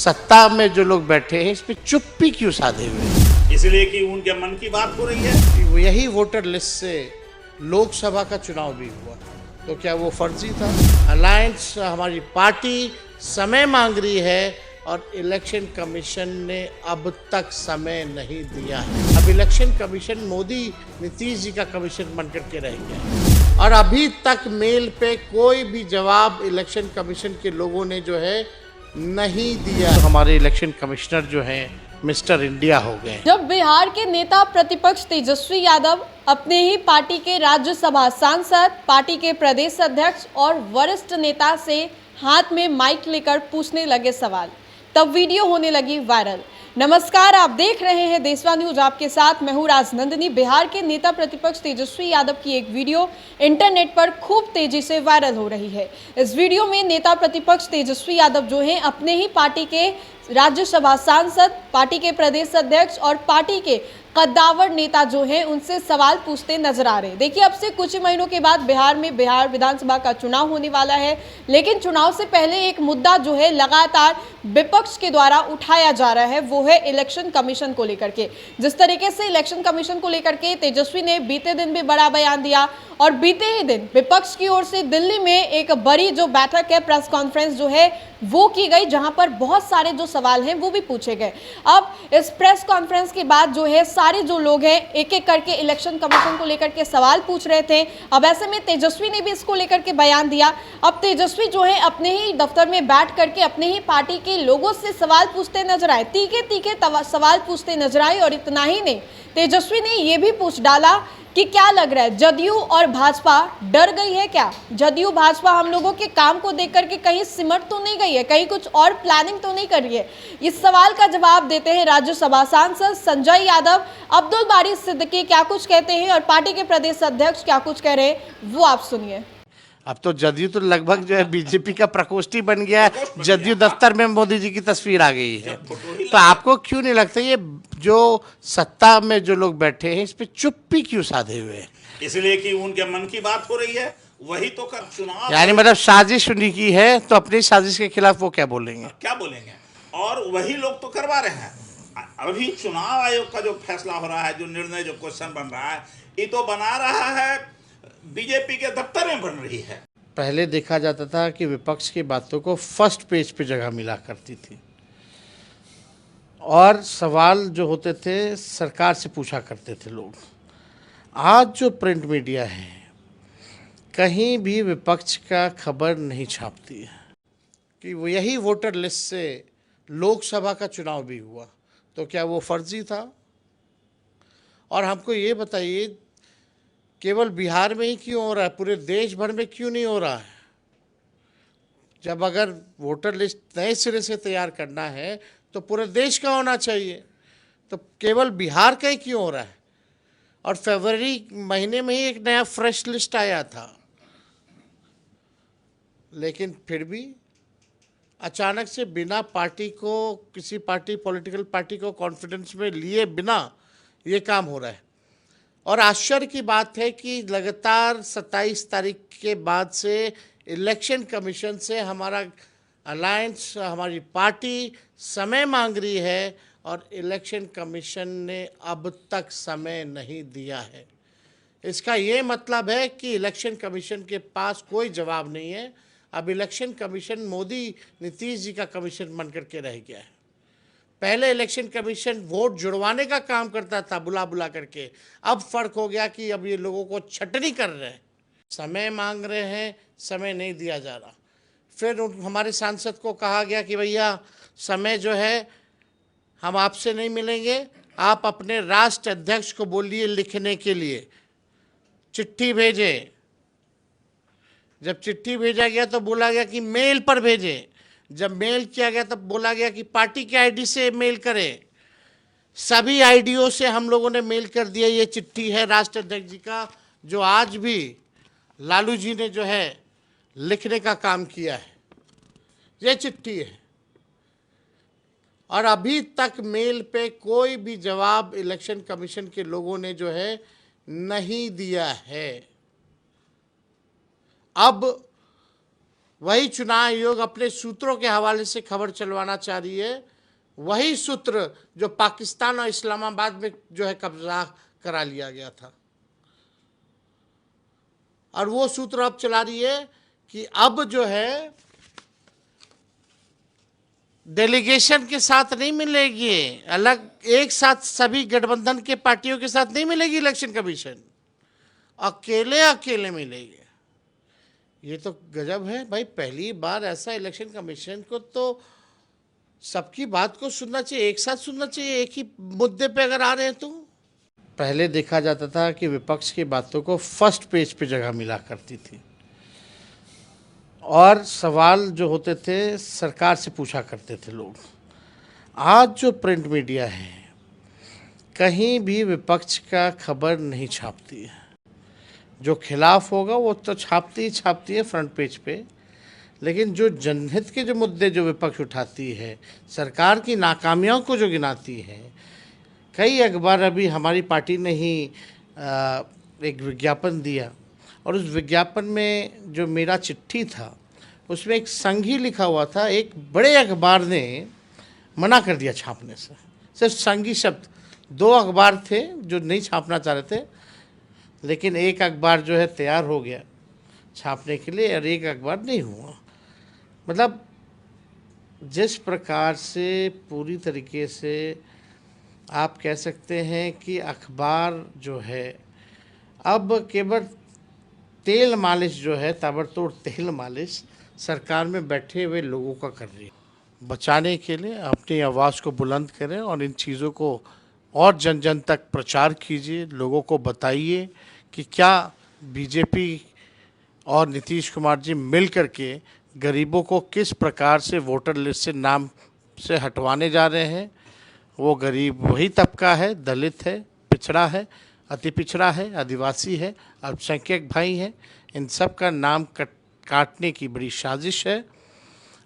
सत्ता में जो लोग बैठे हैं इस पे चुप्पी क्यों साधे हुए हैं? इसलिए कि उनके मन की बात हो रही है। कि यही वोटर लिस्ट से लोकसभा का चुनाव भी हुआ, तो क्या वो फर्जी था? अलायंस हमारी पार्टी समय मांग रही है और इलेक्शन कमीशन ने अब तक समय नहीं दिया है। अब इलेक्शन कमीशन मोदी नीतीश जी का कमीशन बन करके रह गया है और अभी तक मेल पे कोई भी जवाब इलेक्शन कमीशन के लोगों ने जो है नहीं दिया। तो हमारे इलेक्शन कमिश्नर जो हैं मिस्टर इंडिया हो गए। जब बिहार के नेता प्रतिपक्ष तेजस्वी यादव अपने ही पार्टी के राज्यसभा सांसद, पार्टी के प्रदेश अध्यक्ष और वरिष्ठ नेता से हाथ में माइक लेकर पूछने लगे सवाल, तब वीडियो होने लगी वायरल। नमस्कार, आप देख रहे हैं देशवा न्यूज, आपके साथ मैं हूं राजनंदिनी। बिहार के नेता प्रतिपक्ष तेजस्वी यादव की एक वीडियो इंटरनेट पर खूब तेजी से वायरल हो रही है। इस वीडियो में नेता प्रतिपक्ष तेजस्वी यादव जो हैं अपने ही पार्टी के राज्यसभा सांसद, पार्टी के प्रदेश अध्यक्ष और पार्टी के कद्दावर नेता जो हैं उनसे सवाल पूछते नजर आ रहे हैं। देखिए, अब से कुछ ही महीनों के बाद बिहार विधानसभा का चुनाव होने वाला है, लेकिन चुनाव से पहले एक मुद्दा जो है लगातार विपक्ष के द्वारा उठाया जा रहा है, वो है इलेक्शन कमीशन को लेकर के। जिस तरीके से इलेक्शन कमीशन को लेकर के तेजस्वी ने बीते दिन भी बड़ा बयान दिया और बीते ही दिन विपक्ष की ओर से दिल्ली में एक बड़ी जो बैठक है, प्रेस कॉन्फ्रेंस जो है वो की गई, जहां पर बहुत सारे जो सवाल हैं वो भी पूछे गए। अब इस प्रेस कॉन्फ्रेंस के बाद जो है सारे जो लोग हैं एक एक करके इलेक्शन कमीशन को लेकर के सवाल पूछ रहे थे। अब ऐसे में तेजस्वी ने भी इसको लेकर के बयान दिया। अब तेजस्वी जो है अपने ही दफ्तर में बैठ करके अपने ही पार्टी के लोगों से सवाल पूछते नजर आए, तीखे तीखे सवाल पूछते नजर आए। और इतना ही नहीं, तेजस्वी ने ये भी पूछ डाला कि क्या लग रहा है, जदयू और भाजपा डर गई है क्या? जदयू भाजपा हम लोगों के काम को देख करके कहीं सिमट तो नहीं गई है, कहीं कुछ और प्लानिंग तो नहीं कर रही है? इस सवाल का जवाब देते हैं राज्यसभा सांसद संजय यादव। अब्दुल बारी सिद्दीकी क्या कुछ कहते हैं और पार्टी के प्रदेश अध्यक्ष क्या कुछ कह रहे हैं, वो आप सुनिए। अब तो जदयू तो लगभग जो है बीजेपी का प्रकोष्ठ ही बन गया है। जदयू दफ्तर में मोदी जी की तस्वीर आ गई है। तो आपको क्यों नहीं लगता ये जो सत्ता में जो लोग बैठे हैं इस पे चुप्पी क्यों साधे हुए हैं? इसलिए कि उनके मन की बात हो रही है। वही तो कर चुनाव, यानी मतलब साजिश उन्हीं की है, तो अपनी साजिश के खिलाफ वो क्या बोलेंगे? क्या बोलेंगे? और वही लोग तो करवा रहे हैं। अभी चुनाव आयोग का जो फैसला हो रहा है, जो निर्णय, जो क्वेश्चन बन रहा है, ये तो बना रहा है बीजेपी के दफ्तर में बन रही है। पहले देखा जाता था कि विपक्ष की बातों को फर्स्ट पेज पे जगह मिला करती थी और सवाल जो होते थे सरकार से पूछा करते थे लोग। आज जो प्रिंट मीडिया है कहीं भी विपक्ष का खबर नहीं छापती है कि वो यही वोटर लिस्ट से लोकसभा का चुनाव भी हुआ, तो क्या वो फर्जी था? और हमको ये बताइए, केवल बिहार में ही क्यों हो रहा है, पूरे देश भर में क्यों नहीं हो रहा है? जब अगर वोटर लिस्ट नए सिरे से तैयार करना है तो पूरे देश का होना चाहिए, तो केवल बिहार का ही क्यों हो रहा है? और फरवरी महीने में ही एक नया फ्रेश लिस्ट आया था, लेकिन फिर भी अचानक से बिना पार्टी को, किसी पार्टी, पॉलिटिकल पार्टी को कॉन्फिडेंस में लिए बिना ये काम हो रहा है। और आश्चर्य की बात है कि लगातार 27 तारीख के बाद से इलेक्शन कमीशन से हमारा अलायंस, हमारी पार्टी समय मांग रही है और इलेक्शन कमीशन ने अब तक समय नहीं दिया है। इसका ये मतलब है कि इलेक्शन कमीशन के पास कोई जवाब नहीं है। अब इलेक्शन कमीशन मोदी नीतीश जी का कमीशन बन करके रह गया है। पहले इलेक्शन कमीशन वोट जुड़वाने का काम करता था बुला बुला करके, अब फर्क हो गया कि अब ये लोगों को छटनी कर रहे हैं, समय मांग रहे हैं, समय नहीं दिया जा रहा। फिर हमारे सांसद को कहा गया कि भैया समय जो है हम आपसे नहीं मिलेंगे, आप अपने राष्ट्र अध्यक्ष को बोलिए लिखने के लिए, चिट्ठी भेजें। जब चिट्ठी भेजा गया तो बोला गया कि मेल पर भेजें। जब मेल किया गया तब बोला गया कि पार्टी के आईडी से मेल करें। सभी आईडियों से हम लोगों ने मेल कर दिया। ये चिट्ठी है राष्ट्र अध्यक्ष जी का, जो आज भी लालू जी ने जो है लिखने का काम किया है। ये चिट्ठी है और अभी तक मेल पे कोई भी जवाब इलेक्शन कमीशन के लोगों ने जो है नहीं दिया है। अब वही चुनाव आयोग अपने सूत्रों के हवाले से खबर चलवाना चाह रही है, वही सूत्र जो पाकिस्तान और इस्लामाबाद में जो है कब्जा करा लिया गया था। और वो सूत्र अब चला रही है कि अब जो है डेलीगेशन के साथ नहीं मिलेगी, अलग एक साथ सभी गठबंधन के पार्टियों के साथ नहीं मिलेगी इलेक्शन कमीशन, अकेले अकेले मिलेगी। ये तो गजब है भाई, पहली बार ऐसा इलेक्शन कमीशन को तो सबकी बात को सुनना चाहिए, एक साथ सुनना चाहिए, एक ही मुद्दे पे अगर आ रहे हैं तो। पहले देखा जाता था कि विपक्ष की बातों को फर्स्ट पेज पे जगह मिला करती थी और सवाल जो होते थे सरकार से पूछा करते थे लोग। आज जो प्रिंट मीडिया है कहीं भी विपक्ष का खबर नहीं छापती है, जो खिलाफ होगा वो तो छापती है फ्रंट पेज पे, लेकिन जो जनहित के जो मुद्दे जो विपक्ष उठाती है, सरकार की नाकामियों को जो गिनाती है, कई अखबार, अभी हमारी पार्टी ने ही एक विज्ञापन दिया और उस विज्ञापन में जो मेरा चिट्ठी था उसमें एक संघी लिखा हुआ था, एक बड़े अखबार ने मना कर दिया छापने से, सिर्फ संघी शब्द। 2 अखबार थे जो नहीं छापना चाह रहे थे, लेकिन एक अखबार जो है तैयार हो गया छापने के लिए और एक अखबार नहीं हुआ। मतलब जिस प्रकार से पूरी तरीके से आप कह सकते हैं कि अखबार जो है अब केवल तेल मालिश जो है, ताबड़तोड़ तेल मालिश सरकार में बैठे हुए लोगों का कर रही है। बचाने के लिए अपनी आवाज़ को बुलंद करें और इन चीज़ों को और जन जन तक प्रचार कीजिए, लोगों को बताइए कि क्या बीजेपी और नीतीश कुमार जी मिल कर के गरीबों को किस प्रकार से वोटर लिस्ट से नाम से हटवाने जा रहे हैं। वो गरीब वही तबका है, दलित है, पिछड़ा है, अति पिछड़ा है, आदिवासी है, अल्पसंख्यक भाई हैं, इन सब का नाम काटने की बड़ी साजिश है।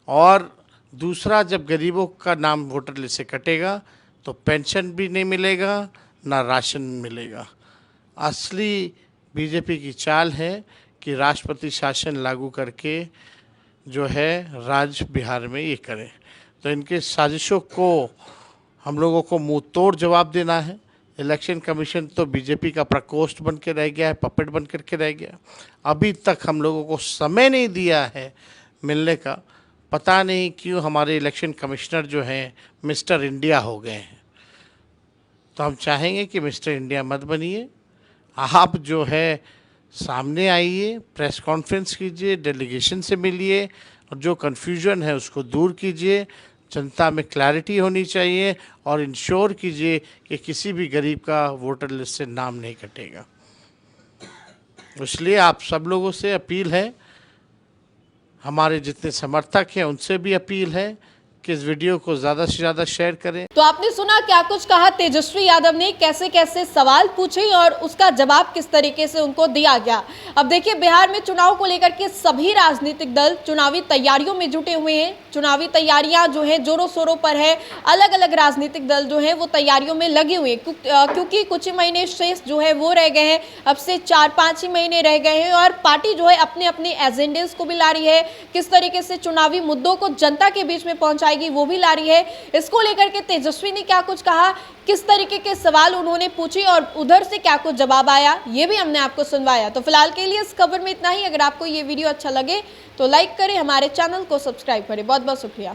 और दूसरा, जब गरीबों का नाम वोटर लिस्ट से कटेगा तो पेंशन भी नहीं मिलेगा, ना राशन मिलेगा। असली बीजेपी की चाल है कि राष्ट्रपति शासन लागू करके जो है राज्य बिहार में ये करें। तो इनके साजिशों को हम लोगों को मुंह तोड़ जवाब देना है। इलेक्शन कमीशन तो बीजेपी का प्रकोष्ठ बन के रह गया है, पपेट बन करके रह गया। अभी तक हम लोगों को समय नहीं दिया है मिलने का। पता नहीं क्यों हमारे इलेक्शन कमिश्नर जो हैं मिस्टर इंडिया हो गए हैं। तो हम चाहेंगे कि मिस्टर इंडिया मत बनिए, आप जो है सामने आइए, प्रेस कॉन्फ्रेंस कीजिए, डेलीगेशन से मिलिए और जो कन्फ्यूजन है उसको दूर कीजिए। जनता में क्लैरिटी होनी चाहिए और इंश्योर कीजिए कि किसी भी गरीब का वोटर लिस्ट से नाम नहीं कटेगा। इसलिए आप सब लोगों से अपील है, हमारे जितने समर्थक हैं उनसे भी अपील है कि इस वीडियो को ज़्यादा से ज़्यादा शेयर करें। तो आपने सुना क्या कुछ कहा तेजस्वी यादव ने, कैसे कैसे सवाल पूछे और उसका जवाब किस तरीके से उनको दिया गया। अब देखिए, बिहार में चुनाव को लेकर के सभी राजनीतिक दल चुनावी तैयारियों में जुटे हुए हैं। चुनावी तैयारियां जो है जोरों शोरों पर है। अलग अलग राजनीतिक दल जो है वो तैयारियों में लगे हुए हैं, क्योंकि कुछ ही महीने शेष जो है वो रह गए हैं। अब से 4-5 ही महीने रह गए हैं और पार्टी जो है अपने अपने एजेंडेस को भी ला रही है। किस तरीके से चुनावी मुद्दों को जनता के बीच में पहुंचाएगी वो भी ला रही है। इसको लेकर के तेजस्वी ने क्या कुछ कहा, किस तरीके के सवाल उन्होंने पूछे और उधर से क्या कुछ जवाब आया, ये भी हमने आपको सुनवाया। तो फिलहाल के लिए इस खबर में इतना ही। अगर आपको ये वीडियो अच्छा लगे तो लाइक करें, हमारे चैनल को सब्सक्राइब करें। बहुत बहुत शुक्रिया।